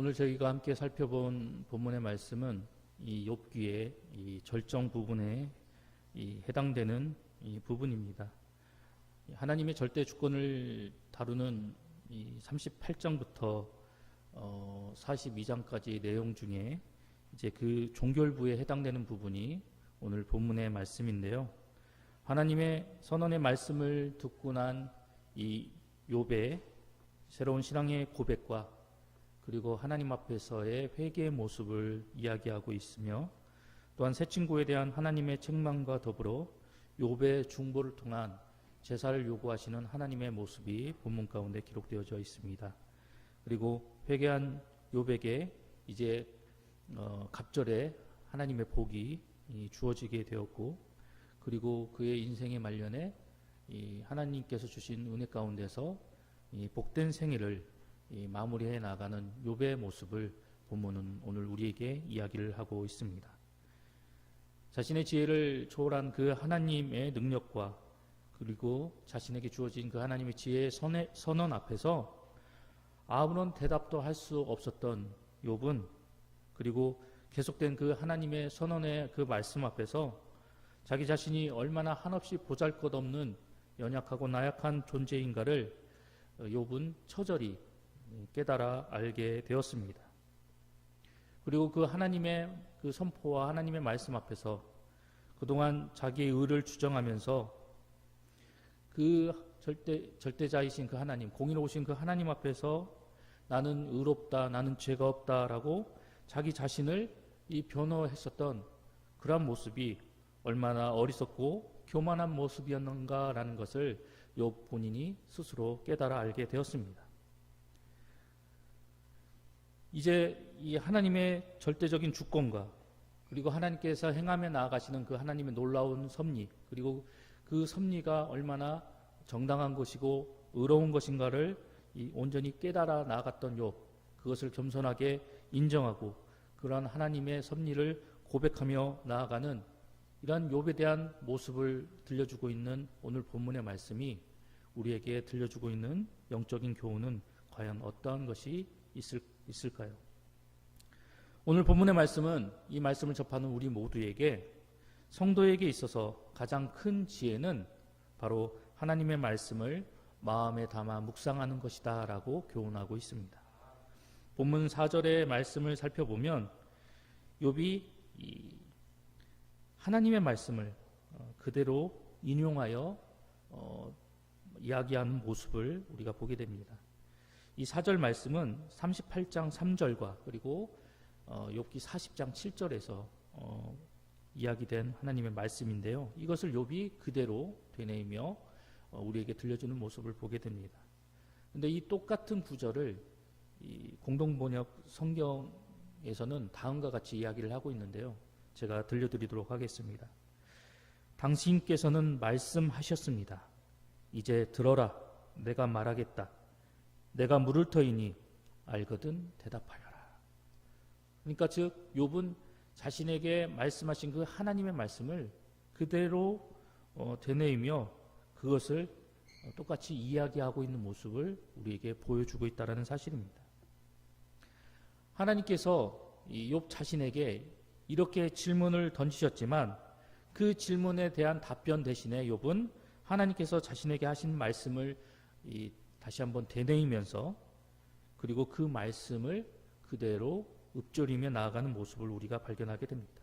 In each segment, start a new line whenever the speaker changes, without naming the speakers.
오늘 저희가 함께 살펴본 본문의 말씀은 이 욥기의 이 절정 부분에 해당되는 이 부분입니다. 하나님의 절대 주권을 다루는 이 38장부터 42장까지 내용 중에 이제 그 종결부에 해당되는 부분이 오늘 본문의 말씀인데요. 하나님의 선언의 말씀을 듣고 난 이 욥의 새로운 신앙의 고백과 그리고 하나님 앞에서의 회개의 모습을 이야기하고 있으며, 또한 새 친구에 대한 하나님의 책망과 더불어 욥의 중보를 통한 제사를 요구하시는 하나님의 모습이 본문 가운데 기록되어져 있습니다. 그리고 회개한 욥에게 이제 갑절에 하나님의 복이 주어지게 되었고, 그리고 그의 인생의 말년에 이 하나님께서 주신 은혜 가운데서 이 복된 생애를 마무리해 나가는 욥의 모습을 본문은 오늘 우리에게 이야기를 하고 있습니다. 자신의 지혜를 초월한 그 하나님의 능력과 그리고 자신에게 주어진 그 하나님의 지혜의 선언 앞에서 아무런 대답도 할 수 없었던 욥은, 그리고 계속된 그 하나님의 선언의 그 말씀 앞에서 자기 자신이 얼마나 한없이 보잘것없는 연약하고 나약한 존재인가를 욥은 처절히 깨달아 알게 되었습니다. 그리고 그 하나님의 그 선포와 하나님의 말씀 앞에서 그동안 자기의 의를 주장하면서 그 절대자이신 그 하나님, 공의로우신 그 하나님 앞에서 나는 의롭다, 나는 죄가 없다라고 자기 자신을 변호했었던 그러한 모습이 얼마나 어리석고 교만한 모습이었는가라는 것을 욥 본인이 스스로 깨달아 알게 되었습니다. 이제 이 하나님의 절대적인 주권과 그리고 하나님께서 행하며 나아가시는 그 하나님의 놀라운 섭리, 그리고 그 섭리가 얼마나 정당한 것이고 의로운 것인가를 온전히 깨달아 나아갔던 욥, 그것을 겸손하게 인정하고 그러한 하나님의 섭리를 고백하며 나아가는 이러한 욥에 대한 모습을 들려주고 있는 오늘 본문의 말씀이 우리에게 들려주고 있는 영적인 교훈은 과연 어떠한 것이 있을까요? 오늘 본문의 말씀은 이 말씀을 접하는 우리 모두에게, 성도에게 있어서 가장 큰 지혜는 바로 하나님의 말씀을 마음에 담아 묵상하는 것이다 라고 교훈하고 있습니다. 본문 4절의 말씀을 살펴보면 욥이 하나님의 말씀을 그대로 인용하여 이야기하는 모습을 우리가 보게 됩니다. 이 4절 말씀은 38장 3절과 그리고 욥기 40장 7절에서 이야기된 하나님의 말씀인데요. 이것을 욥이 그대로 되뇌이며 우리에게 들려주는 모습을 보게 됩니다. 그런데 이 똑같은 구절을 이 공동번역 성경에서는 다음과 같이 이야기를 하고 있는데요. 제가 들려드리도록 하겠습니다. 당신께서는 말씀하셨습니다. 이제 들어라. 내가 말하겠다. 내가 물을 터이니 알거든 대답하여라. 그러니까 즉 욥은 자신에게 말씀하신 그 하나님의 말씀을 그대로 되뇌이며 그것을 똑같이 이야기하고 있는 모습을 우리에게 보여주고 있다는 사실입니다. 하나님께서 이 욥 자신에게 이렇게 질문을 던지셨지만 그 질문에 대한 답변 대신에 욥은 하나님께서 자신에게 하신 말씀을 다시 한번 되뇌이면서 그리고 그 말씀을 그대로 읊조리며 나아가는 모습을 우리가 발견하게 됩니다.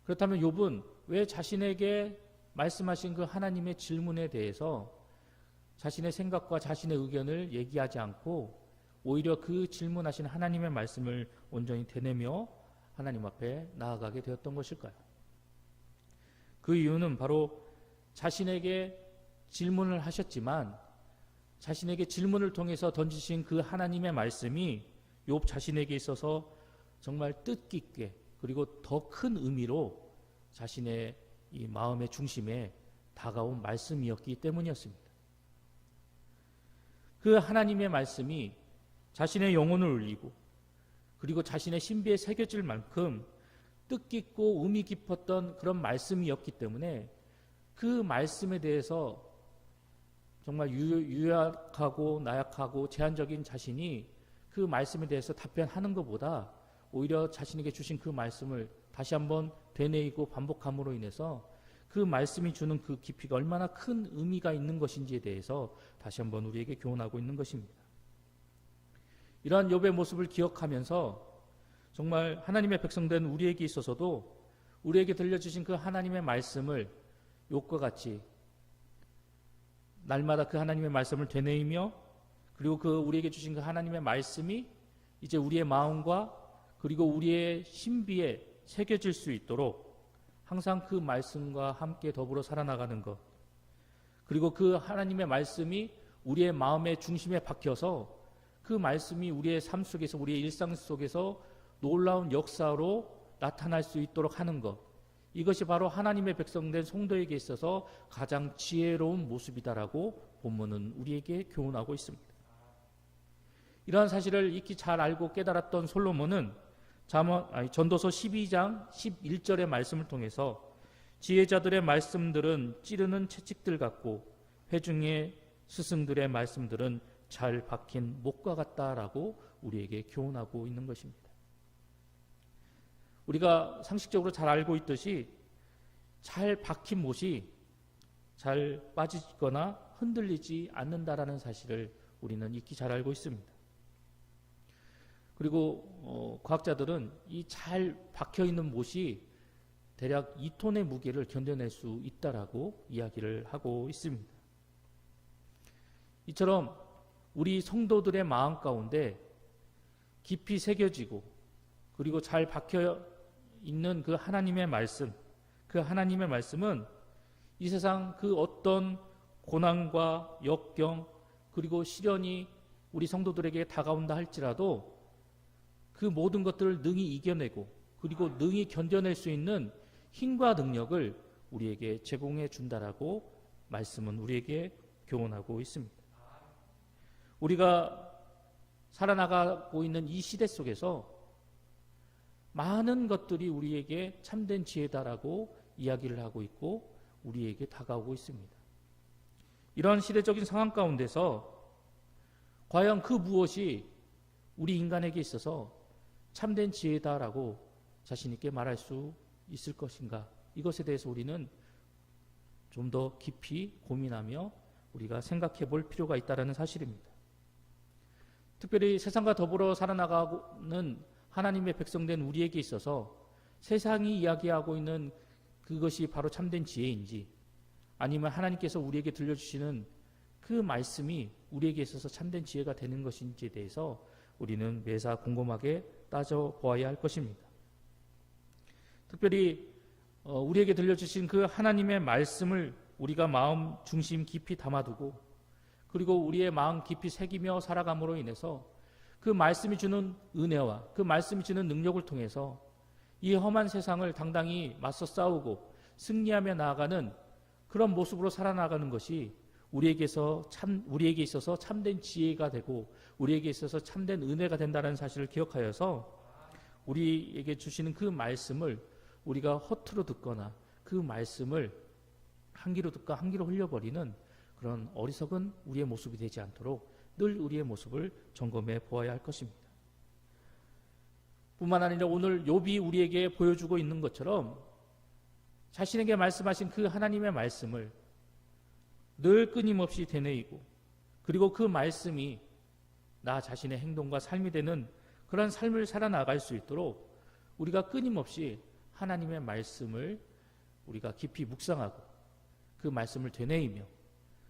그렇다면 욥은 왜 자신에게 말씀하신 그 하나님의 질문에 대해서 자신의 생각과 자신의 의견을 얘기하지 않고 오히려 그 질문하신 하나님의 말씀을 온전히 되뇌며 하나님 앞에 나아가게 되었던 것일까요? 그 이유는 바로 자신에게 질문을 하셨지만 자신에게 질문을 통해서 던지신 그 하나님의 말씀이 욥 자신에게 있어서 정말 뜻깊게 그리고 더 큰 의미로 자신의 이 마음의 중심에 다가온 말씀이었기 때문이었습니다. 그 하나님의 말씀이 자신의 영혼을 울리고 그리고 자신의 신비에 새겨질 만큼 뜻깊고 의미 깊었던 그런 말씀이었기 때문에 그 말씀에 대해서 정말 유약하고 나약하고 제한적인 자신이 그 그 말씀에 대해서 답변하는 것보다 오히려 자신에게 주신 그 말씀을 다시 한번 되뇌이고 반복함으로 인해서 그 말씀이 주는 그 깊이가 얼마나 큰 의미가 있는 것인지에 대해서 다시 한번 우리에게 교훈하고 있는 것입니다. 이러한 욥의 모습을 기억하면서 정말 하나님의 백성된 우리에게 있어서도 우리에게 들려주신 그 하나님의 말씀을 욥과 같이 날마다 그 하나님의 말씀을 되뇌이며 그리고 그 우리에게 주신 그 하나님의 말씀이 이제 우리의 마음과 그리고 우리의 신비에 새겨질 수 있도록 항상 그 말씀과 함께 더불어 살아나가는 것, 그리고 그 하나님의 말씀이 우리의 마음의 중심에 박혀서 그 말씀이 우리의 삶 속에서 우리의 일상 속에서 놀라운 역사로 나타날 수 있도록 하는 것, 이것이 바로 하나님의 백성된 성도에게 있어서 가장 지혜로운 모습이다라고 본문은 우리에게 교훈하고 있습니다. 이러한 사실을 익히 잘 알고 깨달았던 솔로몬은 전도서 12장 11절의 말씀을 통해서 지혜자들의 말씀들은 찌르는 채찍들 같고 회중의 스승들의 말씀들은 잘 박힌 못과 같다라고 우리에게 교훈하고 있는 것입니다. 우리가 상식적으로 잘 알고 있듯이 잘 박힌 못이 잘 빠지거나 흔들리지 않는다라는 사실을 우리는 익히 잘 알고 있습니다. 그리고 과학자들은 이 잘 박혀있는 못이 대략 2톤의 무게를 견뎌낼 수 있다라고 이야기를 하고 있습니다. 이처럼 우리 성도들의 마음 가운데 깊이 새겨지고 그리고 잘 박혀 있는 그 하나님의 말씀, 그 하나님의 말씀은 이 세상 그 어떤 고난과 역경 그리고 시련이 우리 성도들에게 다가온다 할지라도 그 모든 것들을 능히 이겨내고 그리고 능히 견뎌낼 수 있는 힘과 능력을 우리에게 제공해 준다라고 말씀은 우리에게 교훈하고 있습니다. 우리가 살아나가고 있는 이 시대 속에서 많은 것들이 우리에게 참된 지혜다라고 이야기를 하고 있고 우리에게 다가오고 있습니다. 이런 시대적인 상황 가운데서 과연 그 무엇이 우리 인간에게 있어서 참된 지혜다라고 자신 있게 말할 수 있을 것인가? 이것에 대해서 우리는 좀 더 깊이 고민하며 우리가 생각해 볼 필요가 있다는 사실입니다. 특별히 세상과 더불어 살아나가는 하나님의 백성된 우리에게 있어서 세상이 이야기하고 있는 그것이 바로 참된 지혜인지 아니면 하나님께서 우리에게 들려주시는 그 말씀이 우리에게 있어서 참된 지혜가 되는 것인지에 대해서 우리는 매사 곰곰하게 따져보아야 할 것입니다. 특별히 우리에게 들려주신 그 하나님의 말씀을 우리가 마음 중심 깊이 담아두고 그리고 우리의 마음 깊이 새기며 살아감으로 인해서 그 말씀이 주는 은혜와 그 말씀이 주는 능력을 통해서 이 험한 세상을 당당히 맞서 싸우고 승리하며 나아가는 그런 모습으로 살아나가는 것이 우리에게 있어서 참된 지혜가 되고 우리에게 있어서 참된 은혜가 된다는 사실을 기억하여서 우리에게 주시는 그 말씀을 우리가 허투루 듣거나 그 말씀을 한 귀로 듣고 한 귀로 흘려버리는 그런 어리석은 우리의 모습이 되지 않도록 늘 우리의 모습을 점검해 보아야 할 것입니다. 뿐만 아니라 오늘 욥이 우리에게 보여주고 있는 것처럼 자신에게 말씀하신 그 하나님의 말씀을 늘 끊임없이 되뇌이고 그리고 그 말씀이 나 자신의 행동과 삶이 되는 그런 삶을 살아나갈 수 있도록 우리가 끊임없이 하나님의 말씀을 우리가 깊이 묵상하고 그 말씀을 되뇌이며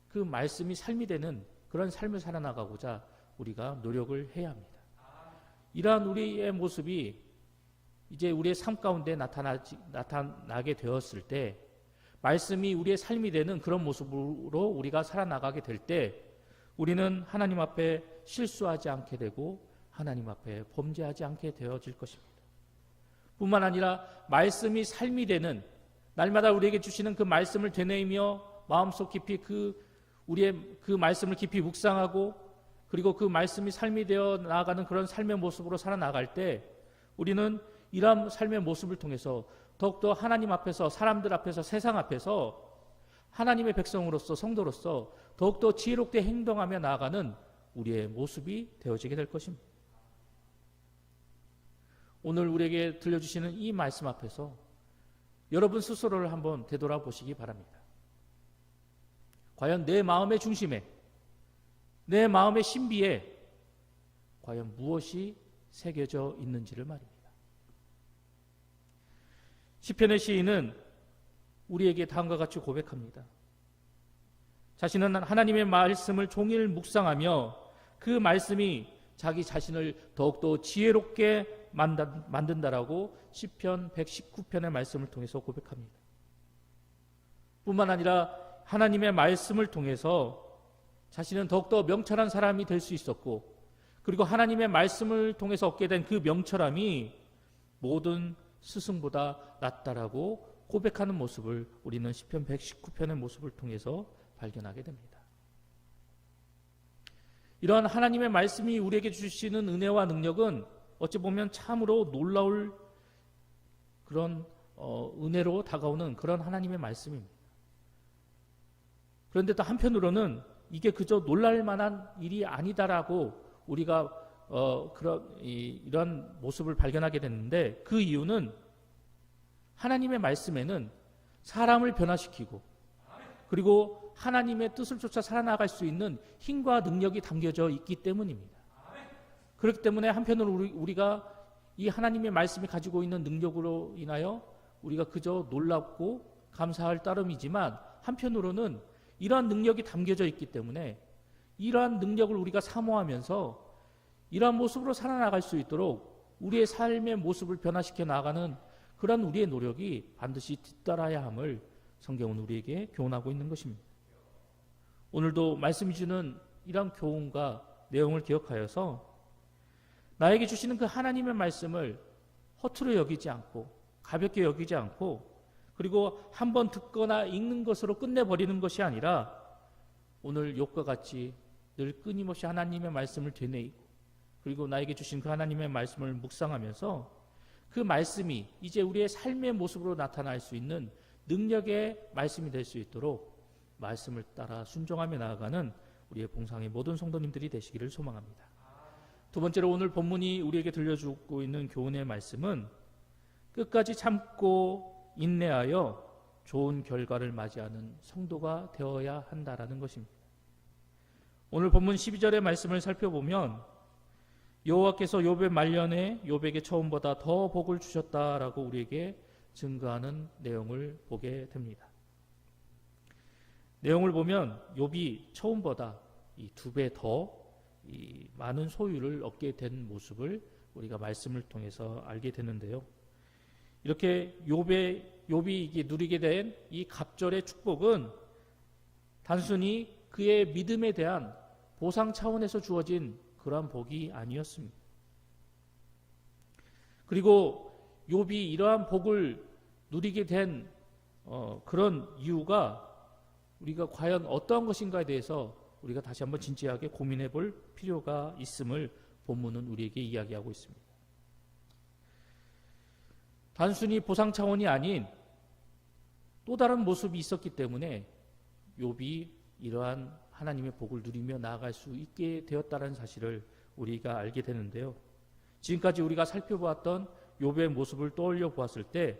그 말씀이 삶이 되는 그런 삶을 살아나가고자 우리가 노력을 해야 합니다. 이러한 우리의 모습이 이제 우리의 삶 가운데 나타나게 되었을 때 말씀이 우리의 삶이 되는 그런 모습으로 우리가 살아나가게 될 때 우리는 하나님 앞에 실수하지 않게 되고 하나님 앞에 범죄하지 않게 되어질 것입니다. 뿐만 아니라 말씀이 삶이 되는 날마다 우리에게 주시는 그 말씀을 되뇌이며 마음속 깊이 우리의 그 말씀을 깊이 묵상하고 그리고 그 말씀이 삶이 되어 나아가는 그런 삶의 모습으로 살아나갈 때 우리는 이러한 삶의 모습을 통해서 더욱더 하나님 앞에서 사람들 앞에서 세상 앞에서 하나님의 백성으로서 성도로서 더욱더 지혜롭게 행동하며 나아가는 우리의 모습이 되어지게 될 것입니다. 오늘 우리에게 들려주시는 이 말씀 앞에서 여러분 스스로를 한번 되돌아보시기 바랍니다. 과연 내 마음의 중심에, 내 마음의 신비에 과연 무엇이 새겨져 있는지를 말입니다. 시편의 시인은 우리에게 다음과 같이 고백합니다. 자신은 하나님의 말씀을 종일 묵상하며 그 말씀이 자기 자신을 더욱더 지혜롭게 만든다라고 시편 119편의 말씀을 통해서 고백합니다. 뿐만 아니라 하나님의 말씀을 통해서 자신은 더욱더 명철한 사람이 될 수 있었고, 그리고 하나님의 말씀을 통해서 얻게 된 그 명철함이 모든 스승보다 낫다라고 고백하는 모습을 우리는 시편 119편의 모습을 통해서 발견하게 됩니다. 이러한 하나님의 말씀이 우리에게 주시는 은혜와 능력은 어찌 보면 참으로 놀라울 그런 은혜로 다가오는 그런 하나님의 말씀입니다. 그런데 또 한편으로는 이게 그저 놀랄 만한 일이 아니다라고 우리가 이런 모습을 발견하게 됐는데, 그 이유는 하나님의 말씀에는 사람을 변화시키고 그리고 하나님의 뜻을 쫓아 살아나갈 수 있는 힘과 능력이 담겨져 있기 때문입니다. 그렇기 때문에 한편으로 우리가 이 하나님의 말씀이 가지고 있는 능력으로 인하여 우리가 그저 놀랍고 감사할 따름이지만, 한편으로는 이러한 능력이 담겨져 있기 때문에 이러한 능력을 우리가 사모하면서 이러한 모습으로 살아나갈 수 있도록 우리의 삶의 모습을 변화시켜 나가는 그런 우리의 노력이 반드시 뒤따라야 함을 성경은 우리에게 교훈하고 있는 것입니다. 오늘도 말씀이 주는 이런 교훈과 내용을 기억하여서 나에게 주시는 그 하나님의 말씀을 허투루 여기지 않고, 가볍게 여기지 않고, 그리고 한번 듣거나 읽는 것으로 끝내버리는 것이 아니라 오늘 욥과 같이 늘 끊임없이 하나님의 말씀을 되뇌이고, 그리고 나에게 주신 그 하나님의 말씀을 묵상하면서 그 말씀이 이제 우리의 삶의 모습으로 나타날 수 있는 능력의 말씀이 될 수 있도록 말씀을 따라 순종하며 나아가는 우리의 봉상의 모든 성도님들이 되시기를 소망합니다. 두 번째로 오늘 본문이 우리에게 들려주고 있는 교훈의 말씀은 끝까지 참고 인내하여 좋은 결과를 맞이하는 성도가 되어야 한다라는 것입니다. 오늘 본문 12절의 말씀을 살펴보면 여호와께서 욥의 말년에 욥에게 처음보다 더 복을 주셨다라고 우리에게 증거하는 내용을 보게 됩니다. 내용을 보면 욥이 처음보다 이 2배 더 이 많은 소유를 얻게 된 모습을 우리가 말씀을 통해서 알게 되는데요. 이렇게 욥이 이게 누리게 된 이 갑절의 축복은 단순히 그의 믿음에 대한 보상 차원에서 주어진 그러한 복이 아니었습니다. 그리고 욥이 이러한 복을 누리게 된 그런 이유가 우리가 과연 어떠한 것인가에 대해서 우리가 다시 한번 진지하게 고민해 볼 필요가 있음을 본문은 우리에게 이야기하고 있습니다. 단순히 보상 차원이 아닌 또 다른 모습이 있었기 때문에 욥이 이러한 하나님의 복을 누리며 나아갈 수 있게 되었다는 사실을 우리가 알게 되는데요. 지금까지 우리가 살펴보았던 욥의 모습을 떠올려 보았을 때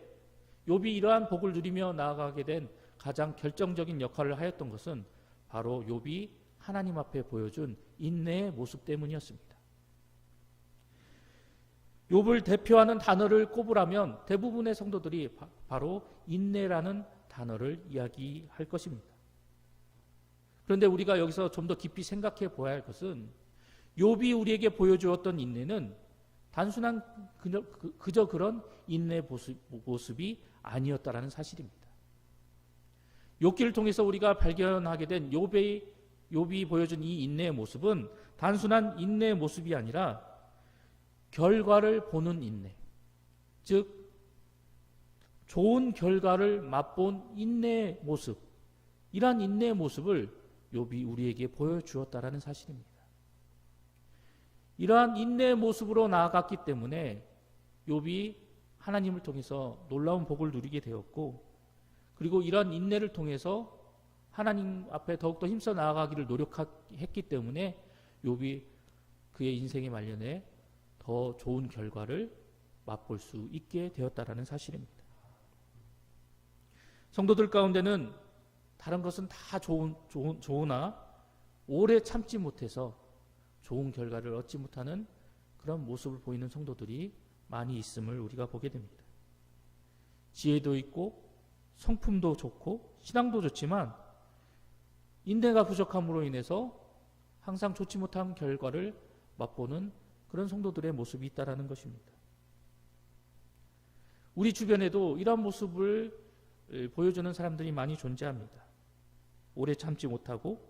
욥이 이러한 복을 누리며 나아가게 된 가장 결정적인 역할을 하였던 것은 바로 욥이 하나님 앞에 보여준 인내의 모습 때문이었습니다. 욥을 대표하는 단어를 꼽으라면 대부분의 성도들이 바로 인내라는 단어를 이야기할 것입니다. 그런데 우리가 여기서 좀 더 깊이 생각해 보아야 할 것은 욥이 우리에게 보여주었던 인내는 단순한 그저 그런 인내 모습이 아니었다라는 사실입니다. 욥기를 통해서 우리가 발견하게 된 욥이 보여준 이 인내의 모습은 단순한 인내의 모습이 아니라 결과를 보는 인내, 즉 좋은 결과를 맛본 인내의 모습, 이러한 인내의 모습을 욥이 우리에게 보여주었다라는 사실입니다. 이러한 인내의 모습으로 나아갔기 때문에 욥이 하나님을 통해서 놀라운 복을 누리게 되었고, 그리고 이러한 인내를 통해서 하나님 앞에 더욱더 힘써 나아가기를 노력했기 때문에 욥이 그의 인생의 말년에 더 좋은 결과를 맛볼 수 있게 되었다라는 사실입니다. 성도들 가운데는 다른 것은 다 좋으나 오래 참지 못해서 좋은 결과를 얻지 못하는 그런 모습을 보이는 성도들이 많이 있음을 우리가 보게 됩니다. 지혜도 있고 성품도 좋고 신앙도 좋지만 인내가 부족함으로 인해서 항상 좋지 못한 결과를 맛보는 그런 성도들의 모습이 있다는 것입니다. 우리 주변에도 이런 모습을 보여주는 사람들이 많이 존재합니다. 오래 참지 못하고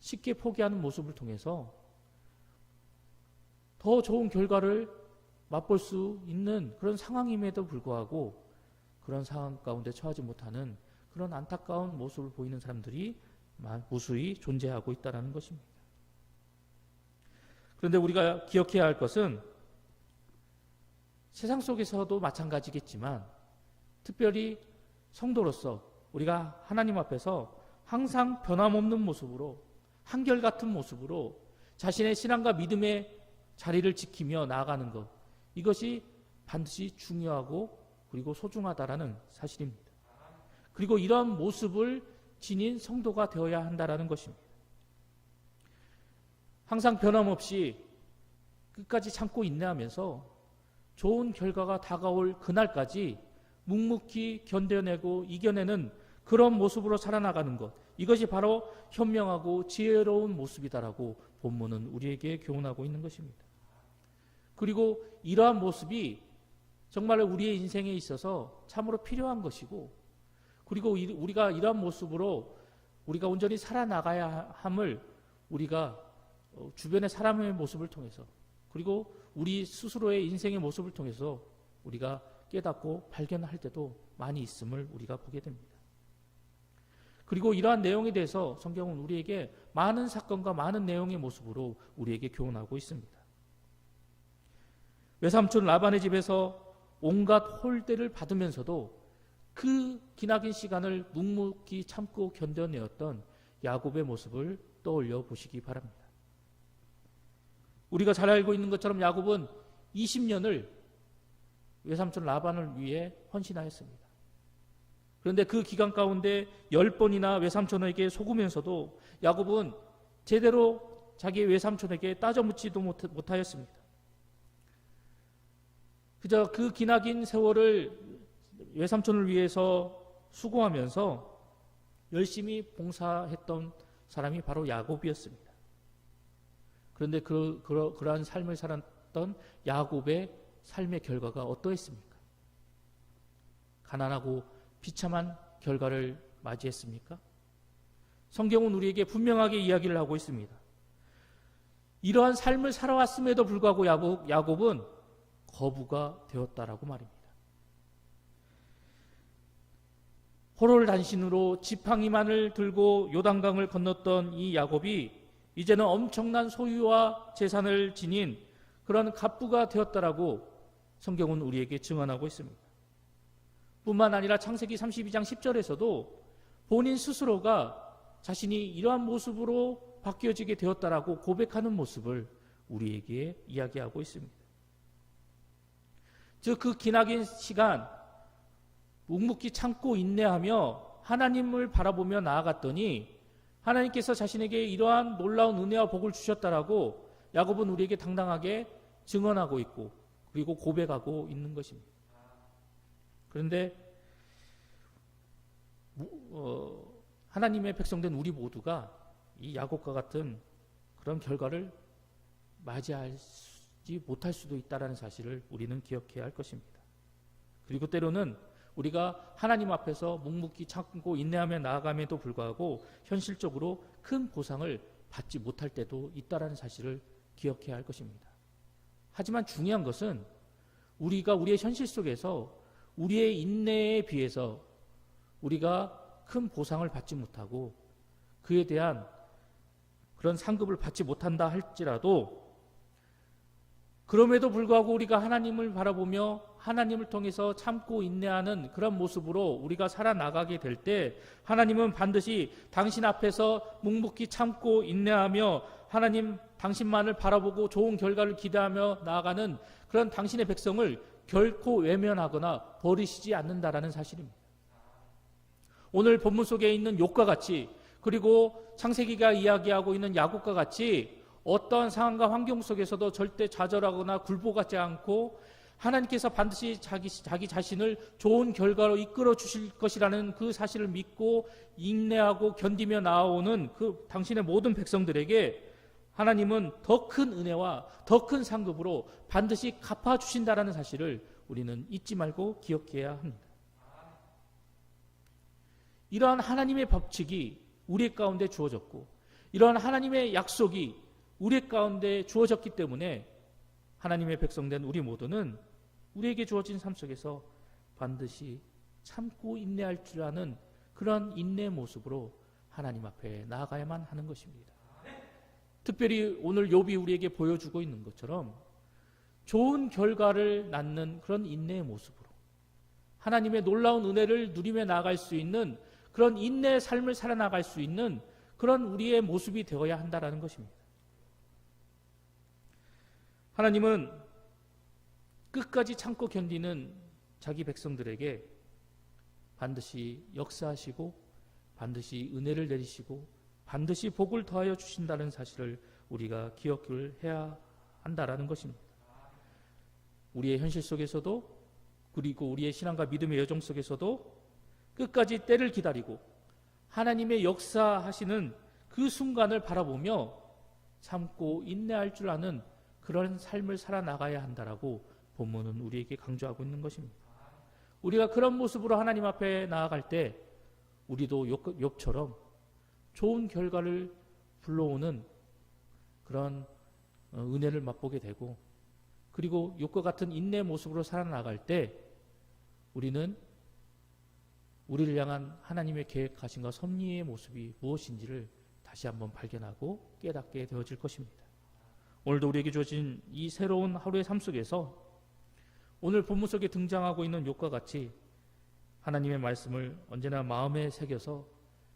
쉽게 포기하는 모습을 통해서 더 좋은 결과를 맛볼 수 있는 그런 상황임에도 불구하고 그런 상황 가운데 처하지 못하는 그런 안타까운 모습을 보이는 사람들이 무수히 존재하고 있다는 것입니다. 그런데 우리가 기억해야 할 것은 세상 속에서도 마찬가지겠지만 특별히 성도로서 우리가 하나님 앞에서 항상 변함없는 모습으로 한결같은 모습으로 자신의 신앙과 믿음의 자리를 지키며 나아가는 것, 이것이 반드시 중요하고 그리고 소중하다라는 사실입니다. 그리고 이러한 모습을 지닌 성도가 되어야 한다라는 것입니다. 항상 변함없이 끝까지 참고 인내하면서 좋은 결과가 다가올 그날까지 묵묵히 견뎌내고 이겨내는 그런 모습으로 살아나가는 것, 이것이 바로 현명하고 지혜로운 모습이다라고 본문은 우리에게 교훈하고 있는 것입니다. 그리고 이러한 모습이 정말 우리의 인생에 있어서 참으로 필요한 것이고, 그리고 우리가 이러한 모습으로 우리가 온전히 살아나가야 함을 우리가 주변의 사람의 모습을 통해서, 그리고 우리 스스로의 인생의 모습을 통해서 우리가 깨닫고 발견할 때도 많이 있음을 우리가 보게 됩니다. 그리고 이러한 내용에 대해서 성경은 우리에게 많은 사건과 많은 내용의 모습으로 우리에게 교훈하고 있습니다. 외삼촌 라반의 집에서 온갖 홀대를 받으면서도 그 기나긴 시간을 묵묵히 참고 견뎌내었던 야곱의 모습을 떠올려 보시기 바랍니다. 우리가 잘 알고 있는 것처럼 야곱은 20년을 외삼촌 라반을 위해 헌신하였습니다. 그런데 그 기간 가운데 10번이나 외삼촌에게 속으면서도 야곱은 제대로 자기 외삼촌에게 따져 묻지도 못하였습니다. 그저 그 기나긴 세월을 외삼촌을 위해서 수고하면서 열심히 봉사했던 사람이 바로 야곱이었습니다. 그런데 그러한 삶을 살았던 야곱의 삶의 결과가 어떠했습니까? 가난하고 비참한 결과를 맞이했습니까? 성경은 우리에게 분명하게 이야기를 하고 있습니다. 이러한 삶을 살아왔음에도 불구하고 야곱은 거부가 되었다라고 말입니다. 호롤단신으로 지팡이만을 들고 요단강을 건넜던 이 야곱이 이제는 엄청난 소유와 재산을 지닌 그런 갑부가 되었다라고 성경은 우리에게 증언하고 있습니다. 뿐만 아니라 창세기 32장 10절에서도 본인 스스로가 자신이 이러한 모습으로 바뀌어지게 되었다라고 고백하는 모습을 우리에게 이야기하고 있습니다. 즉 그 기나긴 시간 묵묵히 참고 인내하며 하나님을 바라보며 나아갔더니 하나님께서 자신에게 이러한 놀라운 은혜와 복을 주셨다라고 야곱은 우리에게 당당하게 증언하고 있고 그리고 고백하고 있는 것입니다. 그런데 하나님의 백성된 우리 모두가 이 야곱과 같은 그런 결과를 맞이하지 못할 수도 있다는 사실을 우리는 기억해야 할 것입니다. 그리고 때로는 우리가 하나님 앞에서 묵묵히 참고 인내하며 나아감에도 불구하고 현실적으로 큰 보상을 받지 못할 때도 있다는 사실을 기억해야 할 것입니다. 하지만 중요한 것은 우리가 우리의 현실 속에서 우리의 인내에 비해서 우리가 큰 보상을 받지 못하고 그에 대한 그런 상급을 받지 못한다 할지라도 그럼에도 불구하고 우리가 하나님을 바라보며 하나님을 통해서 참고 인내하는 그런 모습으로 우리가 살아나가게 될 때 하나님은 반드시 당신 앞에서 묵묵히 참고 인내하며 하나님 당신만을 바라보고 좋은 결과를 기대하며 나아가는 그런 당신의 백성을 결코 외면하거나 버리시지 않는다라는 사실입니다. 오늘 본문 속에 있는 욥과 같이, 그리고 창세기가 이야기하고 있는 야곱과 같이 어떠한 상황과 환경 속에서도 절대 좌절하거나 굴복하지 않고 하나님께서 반드시 자기 자신을 좋은 결과로 이끌어 주실 것이라는 그 사실을 믿고 인내하고 견디며 나아오는 그 당신의 모든 백성들에게 하나님은 더 큰 은혜와 더 큰 상급으로 반드시 갚아주신다라는 사실을 우리는 잊지 말고 기억해야 합니다. 이러한 하나님의 법칙이 우리 가운데 주어졌고, 이러한 하나님의 약속이 우리 가운데 주어졌기 때문에 하나님의 백성된 우리 모두는 우리에게 주어진 삶 속에서 반드시 참고 인내할 줄 아는 그런 인내의 모습으로 하나님 앞에 나아가야만 하는 것입니다. 특별히 오늘 욥이 우리에게 보여주고 있는 것처럼 좋은 결과를 낳는 그런 인내의 모습으로 하나님의 놀라운 은혜를 누리며 나아갈 수 있는 그런 인내의 삶을 살아나갈 수 있는 그런 우리의 모습이 되어야 한다는 것입니다. 하나님은 끝까지 참고 견디는 자기 백성들에게 반드시 역사하시고 반드시 은혜를 내리시고 반드시 복을 더하여 주신다는 사실을 우리가 기억을 해야 한다는 것입니다. 우리의 현실 속에서도, 그리고 우리의 신앙과 믿음의 여정 속에서도 끝까지 때를 기다리고 하나님의 역사하시는 그 순간을 바라보며 참고 인내할 줄 아는 그런 삶을 살아나가야 한다라고 본문은 우리에게 강조하고 있는 것입니다. 우리가 그런 모습으로 하나님 앞에 나아갈 때 우리도 욥처럼 좋은 결과를 불러오는 그런 은혜를 맛보게 되고, 그리고 욥과 같은 인내의 모습으로 살아나갈 때 우리는 우리를 향한 하나님의 계획하심과 섭리의 모습이 무엇인지를 다시 한번 발견하고 깨닫게 되어질 것입니다. 오늘도 우리에게 주어진 이 새로운 하루의 삶 속에서 오늘 본문 속에 등장하고 있는 욥과 같이 하나님의 말씀을 언제나 마음에 새겨서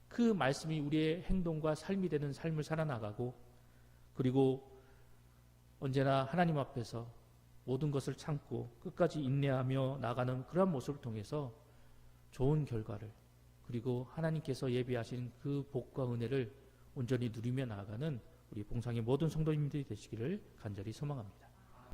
그 말씀이 우리의 행동과 삶이 되는 삶을 살아나가고, 그리고 언제나 하나님 앞에서 모든 것을 참고 끝까지 인내하며 나가는 그러한 모습을 통해서 좋은 결과를, 그리고 하나님께서 예비하신 그 복과 은혜를 온전히 누리며 나아가는 우리 봉상의 모든 성도님들이 되시기를 간절히 소망합니다.